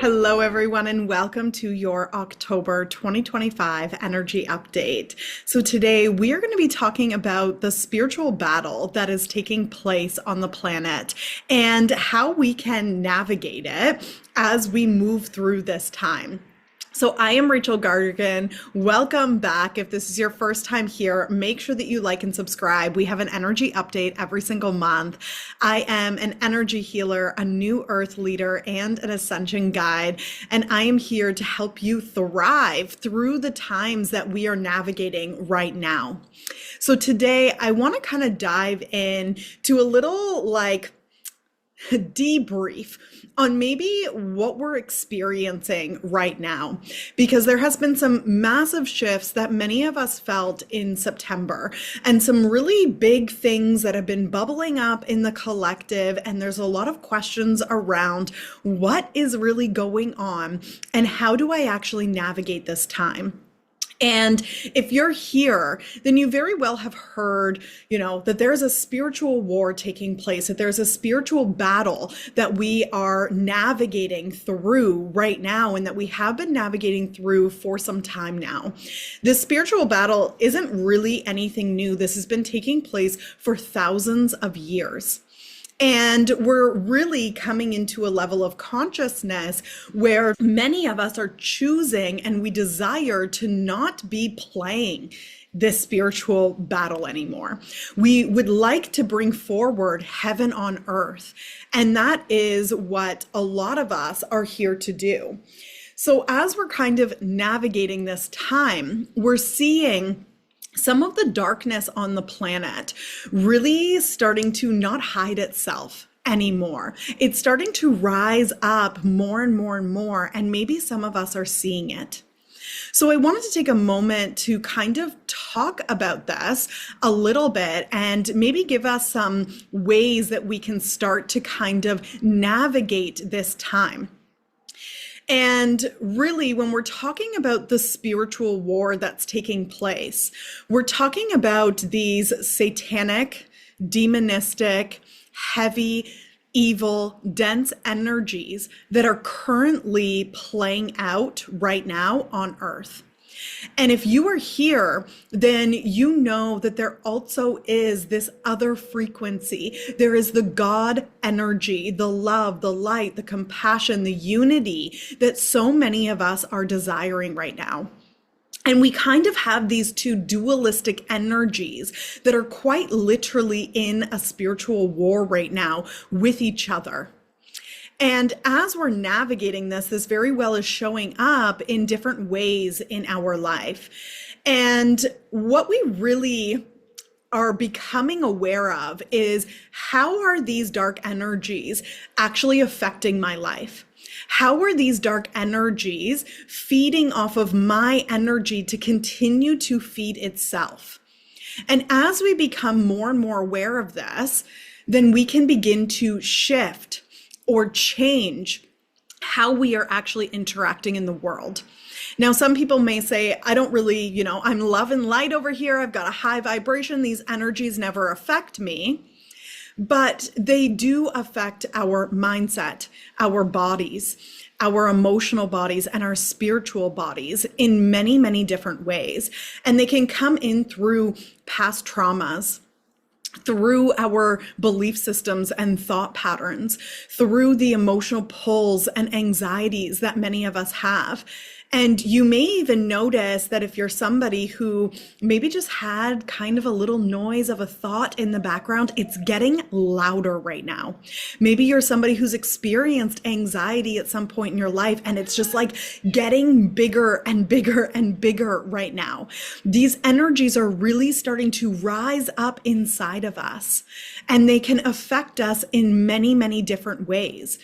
Hello, everyone, and welcome to your October 2025 energy update. So, today we are going to be talking about the spiritual battle that is taking place on the planet and how we can navigate it as we move through this time. So I am Rachel Gargan. Welcome back. If this is your first time here, make sure that you like and subscribe. We have an energy update every single month. I am an energy healer, a new earth leader, and an ascension guide. And I am here to help you thrive through the times that we are navigating right now. So today I want to kind of dive in to a little debrief on maybe what we're experiencing right now, because there has been some massive shifts that many of us felt in September and some really big things that have been bubbling up in the collective. And there's a lot of questions around what is really going on and how do I actually navigate this time? And if you're here, then you very well have heard, that there's a spiritual war taking place, that there's a spiritual battle that we are navigating through right now, and that we have been navigating through for some time now. This spiritual battle isn't really anything new. This has been taking place for thousands of years. And we're really coming into a level of consciousness where many of us are choosing and we desire to not be playing this spiritual battle anymore. We would like to bring forward heaven on earth. And that is what a lot of us are here to do. So as we're kind of navigating this time, we're seeing some of the darkness on the planet really starting to not hide itself anymore. It's starting to rise up more and more and more, and maybe some of us are seeing it. So I wanted to take a moment to kind of talk about this a little bit and maybe give us some ways that we can start to kind of navigate this time. And really, when we're talking about the spiritual war that's taking place, we're talking about these satanic, demonistic, heavy, evil, dense energies that are currently playing out right now on Earth. And if you are here, then you know that there also is this other frequency. There is the God energy, the love, the light, the compassion, the unity that so many of us are desiring right now. And we kind of have these two dualistic energies that are quite literally in a spiritual war right now with each other. And as we're navigating this very well is showing up in different ways in our life. And what we really are becoming aware of is, how are these dark energies actually affecting my life? How are these dark energies feeding off of my energy to continue to feed itself? And as we become more and more aware of this, then we can begin to shift or change how we are actually interacting in the world. Now, some people may say, I don't really, I'm love and light over here. I've got a high vibration. These energies never affect me. But they do affect our mindset, our bodies, our emotional bodies, and our spiritual bodies in many, many different ways. And they can come in through past traumas, through our belief systems and thought patterns, through the emotional pulls and anxieties that many of us have. And you may even notice that if you're somebody who maybe just had kind of a little noise of a thought in the background, it's getting louder right now. Maybe you're somebody who's experienced anxiety at some point in your life, and it's just like getting bigger and bigger and bigger right now. These energies are really starting to rise up inside of us, and they can affect us in many, many different ways.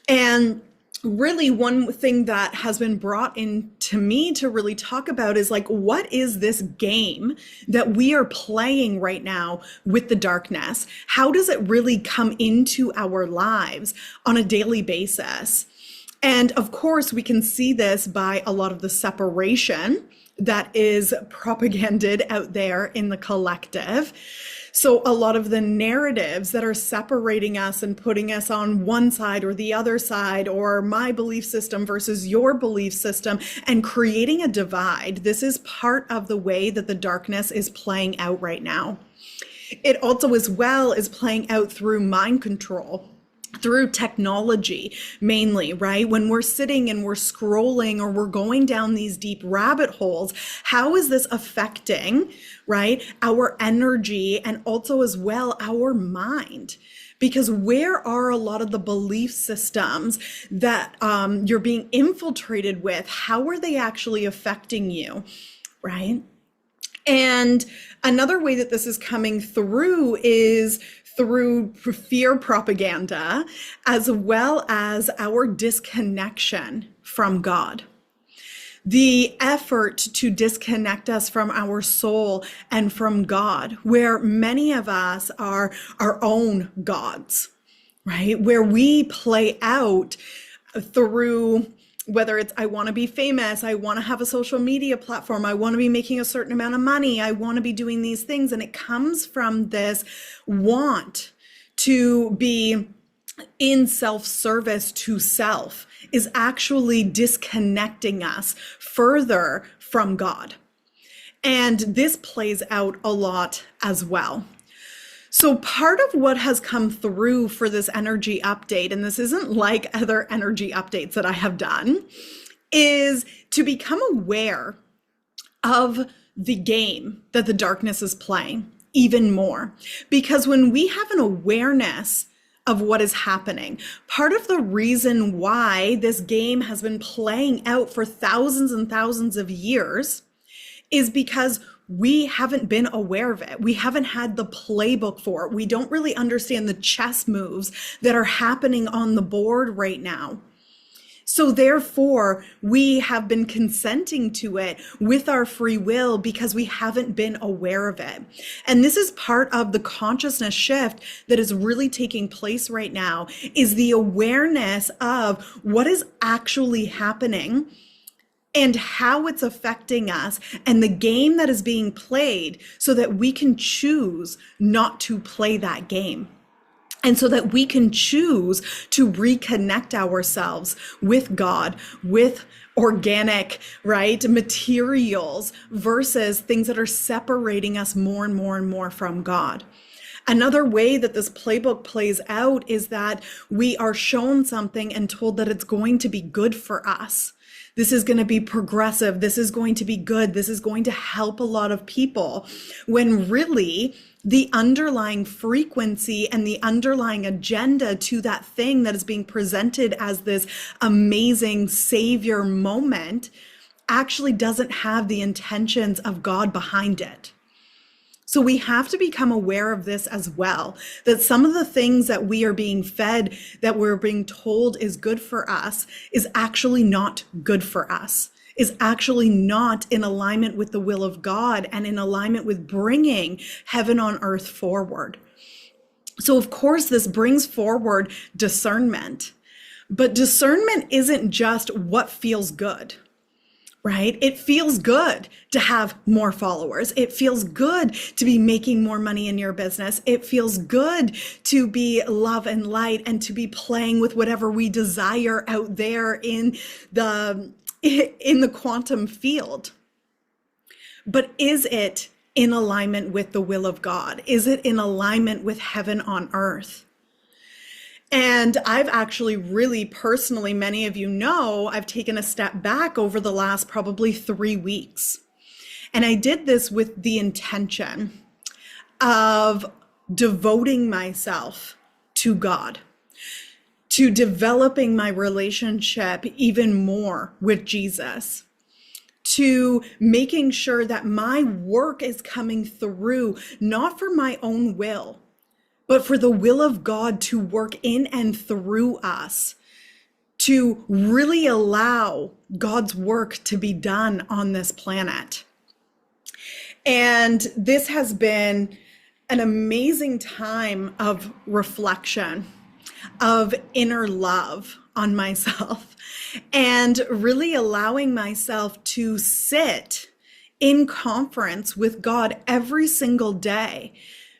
And really, one thing that has been brought in to me to really talk about is what is this game that we are playing right now with the darkness? How does it really come into our lives on a daily basis? And of course, we can see this by a lot of the separation that is propaganded out there in the collective. So a lot of the narratives that are separating us and putting us on one side or the other side, or my belief system versus your belief system, and creating a divide, this is part of the way that the darkness is playing out right now. It also as well is playing out through mind control, through technology mainly, right? When we're sitting and we're scrolling or we're going down these deep rabbit holes, how is this affecting, right, our energy and also as well our mind? Because where are a lot of the belief systems that you're being infiltrated with? How are they actually affecting you, right? And another way that this is coming through is through fear propaganda, as well as our disconnection from God. The effort to disconnect us from our soul and from God, where many of us are our own gods, right? Where we play out through, whether it's I want to be famous, I want to have a social media platform, I want to be making a certain amount of money, I want to be doing these things. And it comes from this want to be in self-service to self, is actually disconnecting us further from God. And this plays out a lot as well. So part of what has come through for this energy update, and this isn't like other energy updates that I have done, is to become aware of the game that the darkness is playing even more. Because when we have an awareness of what is happening, part of the reason why this game has been playing out for thousands and thousands of years is because we haven't been aware of it. We haven't had the playbook for it. We don't really understand the chess moves that are happening on the board right now. So therefore, we have been consenting to it with our free will because we haven't been aware of it. And this is part of the consciousness shift that is really taking place right now, is the awareness of what is actually happening and how it's affecting us and the game that is being played, so that we can choose not to play that game. And so that we can choose to reconnect ourselves with God, with organic, right, materials versus things that are separating us more and more and more from God. Another way that this playbook plays out is that we are shown something and told that it's going to be good for us. This is going to be progressive. This is going to be good. This is going to help a lot of people, when really the underlying frequency and the underlying agenda to that thing that is being presented as this amazing savior moment actually doesn't have the intentions of God behind it. So we have to become aware of this as well, that some of the things that we are being fed, that we're being told is good for us, is actually not good for us, is actually not in alignment with the will of God and in alignment with bringing heaven on earth forward. So of course, this brings forward discernment, but discernment isn't just what feels good. Right? It feels good to have more followers. It feels good to be making more money in your business. It feels good to be love and light and to be playing with whatever we desire out there in the quantum field. But is it in alignment with the will of God? Is it in alignment with heaven on earth? And I've actually really personally, many of you know, I've taken a step back over the last probably 3 weeks. And I did this with the intention of devoting myself to God, to developing my relationship even more with Jesus, to making sure that my work is coming through, not for my own will, but for the will of God to work in and through us, to really allow God's work to be done on this planet. And this has been an amazing time of reflection, of inner love on myself, and really allowing myself to sit in conference with God every single day,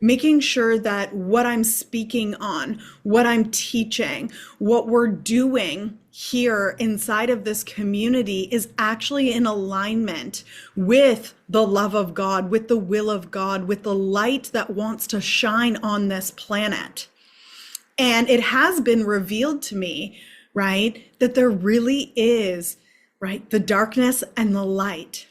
making sure that what I'm speaking on, what I'm teaching, what we're doing here inside of this community is actually in alignment with the love of God, with the will of God, with the light that wants to shine on this planet. And it has been revealed to me, right, that there really is, right, the darkness and the light.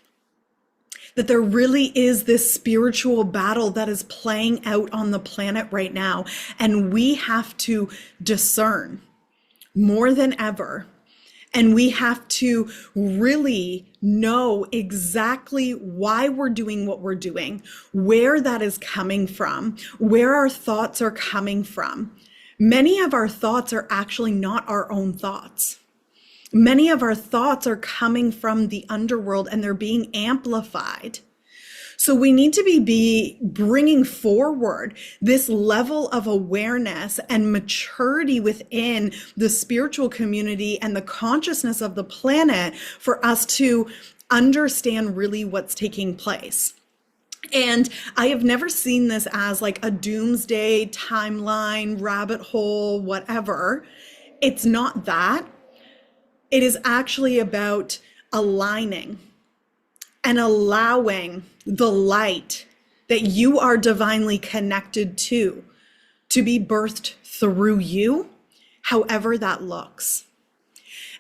That there really is this spiritual battle that is playing out on the planet right now. And we have to discern more than ever. And we have to really know exactly why we're doing what we're doing, where that is coming from, where our thoughts are coming from. Many of our thoughts are actually not our own thoughts. Many of our thoughts are coming from the underworld and they're being amplified. So we need to be bringing forward this level of awareness and maturity within the spiritual community and the consciousness of the planet for us to understand really what's taking place. And I have never seen this as like a doomsday timeline, rabbit hole, whatever. It's not that. It is actually about aligning and allowing the light that you are divinely connected to be birthed through you, however that looks.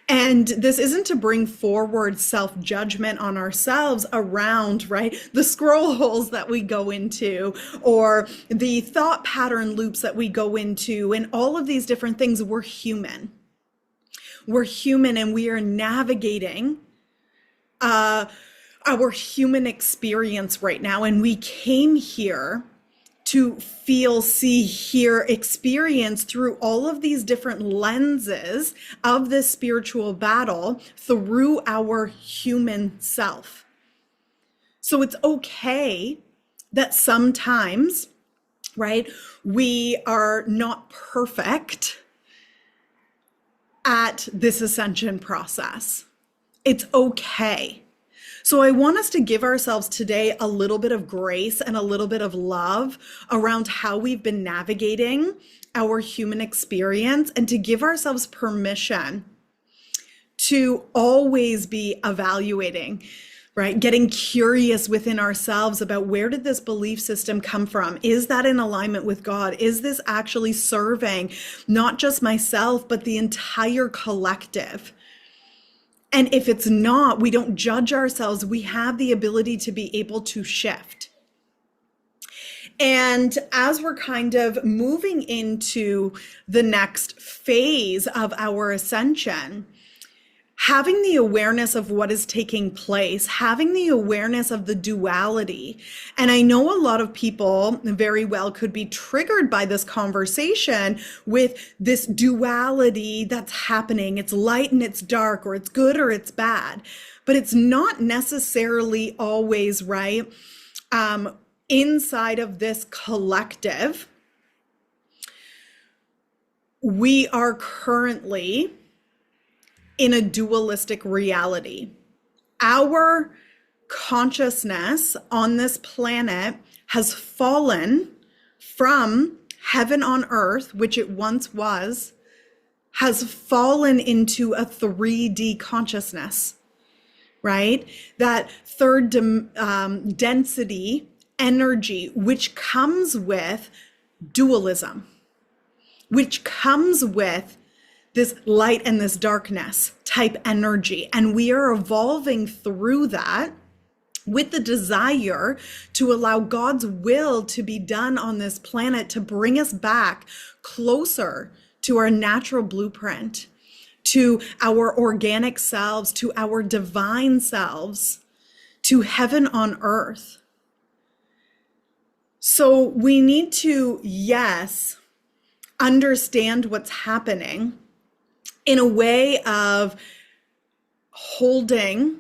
And this isn't to bring forward self-judgment on ourselves around, right, the scroll holes that we go into or the thought pattern loops that we go into and all of these different things. We're human. We're human and we are navigating our human experience right now. And we came here to feel, see, hear, experience through all of these different lenses of this spiritual battle through our human self. So it's okay that sometimes, right, we are not perfect at this ascension process. It's okay. So I want us to give ourselves today a little bit of grace and a little bit of love around how we've been navigating our human experience and to give ourselves permission to always be evaluating, right? Getting curious within ourselves about where did this belief system come from? Is that in alignment with God? Is this actually serving not just myself, but the entire collective? And if it's not, we don't judge ourselves. We have the ability to be able to shift. And as we're kind of moving into the next phase of our ascension, having the awareness of what is taking place, having the awareness of the duality. And I know a lot of people very well could be triggered by this conversation with this duality that's happening. It's light and it's dark, or it's good or it's bad. But it's not necessarily always right. Inside of this collective, we are currently in a dualistic reality. Our consciousness on this planet has fallen from heaven on earth, which it once was, has fallen into a 3D consciousness, right? That third density energy, which comes with dualism, which comes with this light and this darkness type energy. And we are evolving through that with the desire to allow God's will to be done on this planet to bring us back closer to our natural blueprint, to our organic selves, to our divine selves, to heaven on earth. So we need to, yes, understand what's happening in a way of holding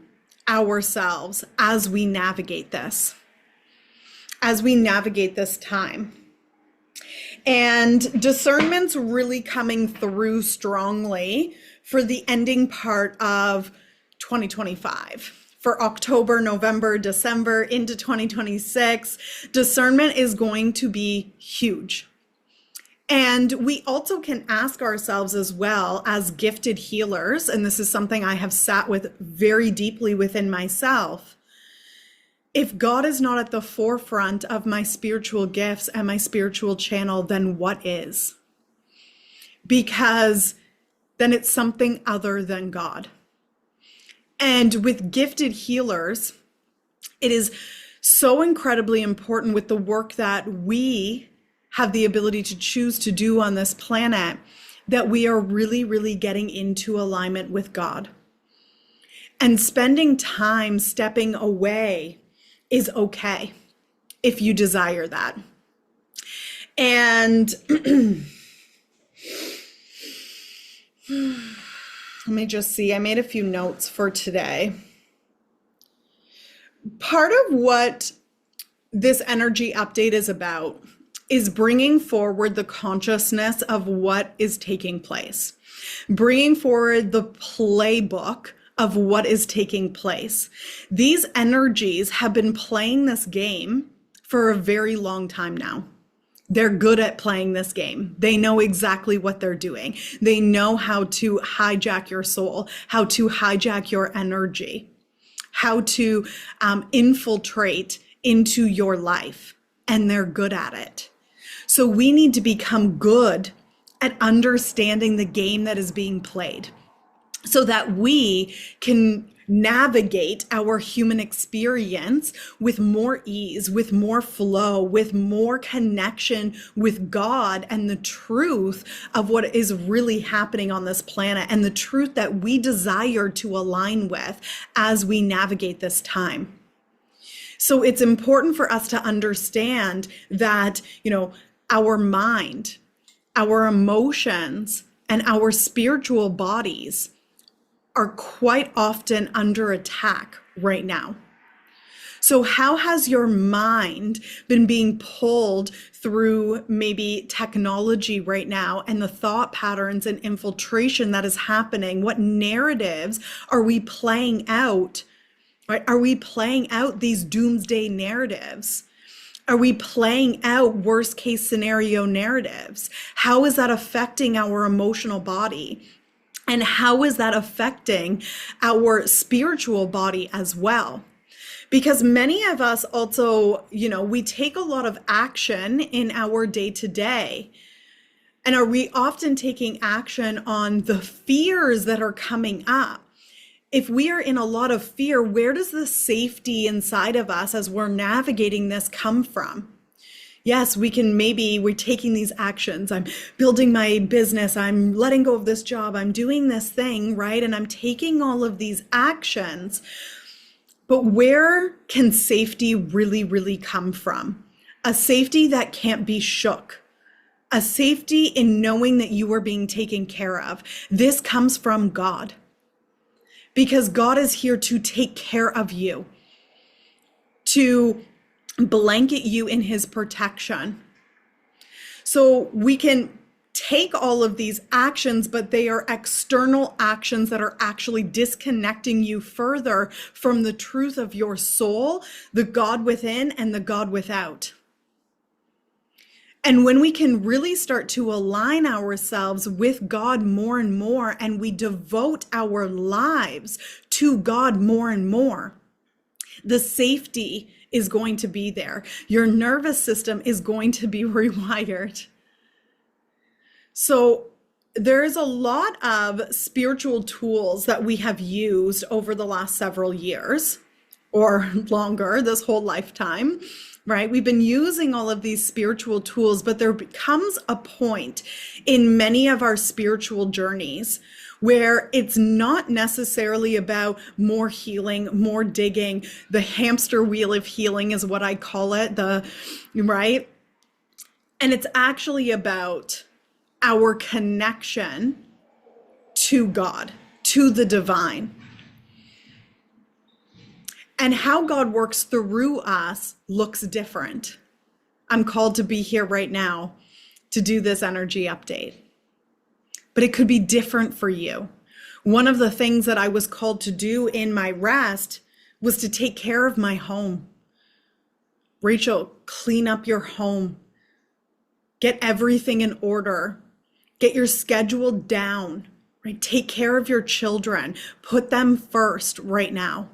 ourselves as we navigate this time. And discernment's really coming through strongly for the ending part of 2025. for October, November, December into 2026, discernment is going to be huge. And we also can ask ourselves as well as gifted healers, and this is something I have sat with very deeply within myself. If God is not at the forefront of my spiritual gifts and my spiritual channel, then what is? Because then it's something other than God. And with gifted healers, it is so incredibly important with the work that we have the ability to choose to do on this planet that we are really, really getting into alignment with God. And spending time stepping away is okay if you desire that. And let me just see, I made a few notes for today. Part of what this energy update is about is bringing forward the consciousness of what is taking place, bringing forward the playbook of what is taking place. These energies have been playing this game for a very long time now. They're good at playing this game. They know exactly what they're doing. They know how to hijack your soul, how to hijack your energy, how to infiltrate into your life, and they're good at it. So we need to become good at understanding the game that is being played so that we can navigate our human experience with more ease, with more flow, with more connection with God and the truth of what is really happening on this planet and the truth that we desire to align with as we navigate this time. So it's important for us to understand that, our mind, our emotions, and our spiritual bodies are quite often under attack right now. So how has your mind been being pulled through maybe technology right now and the thought patterns and infiltration that is happening? What narratives are we playing out? Right? Are we playing out these doomsday narratives? Are we playing out worst case scenario narratives? How is that affecting our emotional body? And how is that affecting our spiritual body as well? Because many of us also, we take a lot of action in our day to day. And are we often taking action on the fears that are coming up? If we are in a lot of fear, where does the safety inside of us as we're navigating this come from? Yes, we're taking these actions. I'm building my business. I'm letting go of this job. I'm doing this thing, right? And I'm taking all of these actions. But where can safety really, really come from? A safety that can't be shook. A safety in knowing that you are being taken care of. This comes from God. Because God is here to take care of you, to blanket you in his protection. So we can take all of these actions, but they are external actions that are actually disconnecting you further from the truth of your soul, the God within and the God without. And when we can really start to align ourselves with God more and more, and we devote our lives to God more and more, the safety is going to be there. Your nervous system is going to be rewired. So there's a lot of spiritual tools that we have used over the last several years or longer, this whole lifetime. Right? We've been using all of these spiritual tools, but there becomes a point in many of our spiritual journeys where it's not necessarily about more healing, more digging. The hamster wheel of healing is what I call it, right? And it's actually about our connection to God, to the divine. And how God works through us looks different. I'm called to be here right now to do this energy update. But it could be different for you. One of the things that I was called to do in my rest was to take care of my home. Rachel, clean up your home. Get everything in order. Get your schedule down, right? Take care of your children. Put them first right now.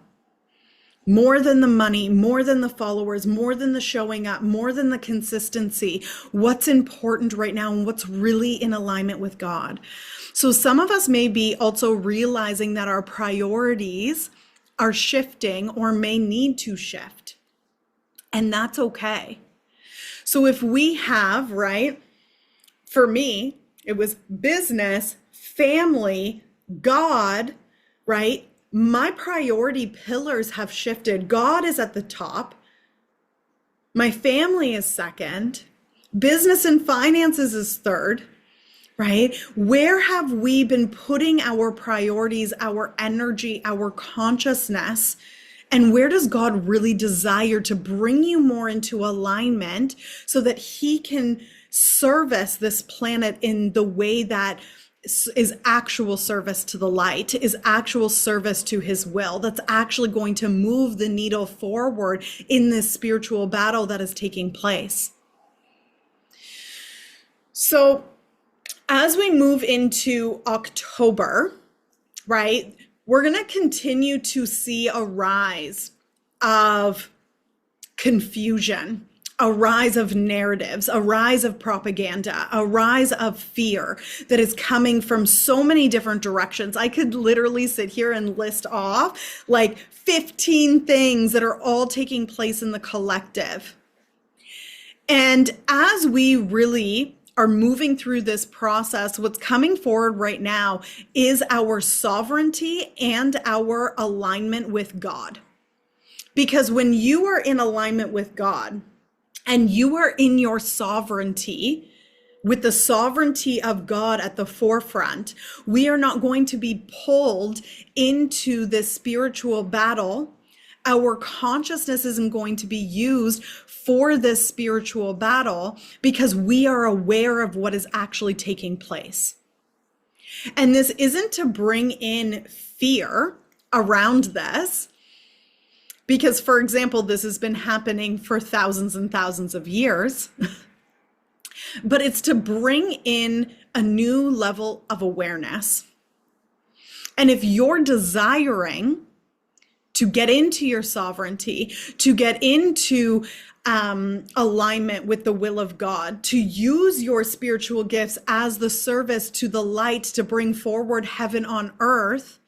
More than the money, more than the followers, more than the showing up, more than the consistency. What's important right now and what's really in alignment with God? So some of us may be also realizing that our priorities are shifting or may need to shift. And that's okay. So if we have, right, for me, it was business, family, God, right? My priority pillars have shifted. God is at the top. My family is second. Business and finances is third, right? Where have we been putting our priorities, our energy, our consciousness? And where does God really desire to bring you more into alignment so that he can service this planet in the way that is actual service to the light, is actual service to his will, that's actually going to move the needle forward in this spiritual battle that is taking place. So as we move into October, right, we're going to continue to see a rise of confusion, a rise of narratives, a rise of propaganda, a rise of fear that is coming from so many different directions. I could literally sit here and list off like 15 things that are all taking place in the collective. And as we really are moving through this process, what's coming forward right now is our sovereignty and our alignment with God. Because when you are in alignment with God, and you are in your sovereignty, with the sovereignty of God at the forefront, we are not going to be pulled into this spiritual battle. Our consciousness isn't going to be used for this spiritual battle because we are aware of what is actually taking place. And this isn't to bring in fear around this. Because, for example, this has been happening for thousands and thousands of years, but it's to bring in a new level of awareness. And if you're desiring to get into your sovereignty, to get into alignment with the will of God, to use your spiritual gifts as the service to the light to bring forward heaven on earth,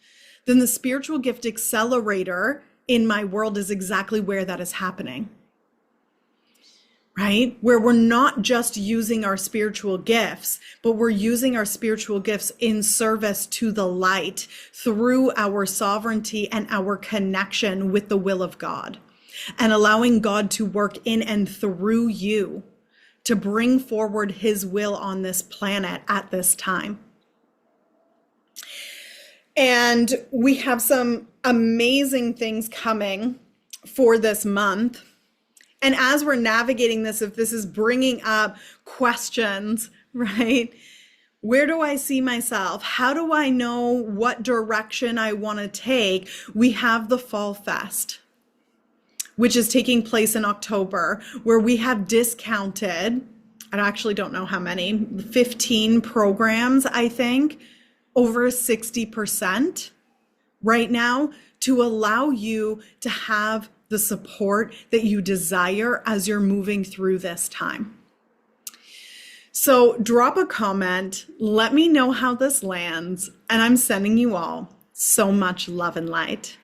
then the Spiritual Gift Accelerator in my world is exactly where that is happening, right? Where we're not just using our spiritual gifts, but we're using our spiritual gifts in service to the light through our sovereignty and our connection with the will of God, and allowing God to work in and through you to bring forward his will on this planet at this time. And we have some amazing things coming for this month. And as we're navigating this, if this is bringing up questions, right? Where do I see myself? How do I know what direction I want to take? We have the Fall Fest, which is taking place in October, where we have discounted, I actually don't know how many, 15 programs, I think, over 60% right now, to allow you to have the support that you desire as you're moving through this time. So drop a comment, let me know how this lands, and I'm sending you all so much love and light.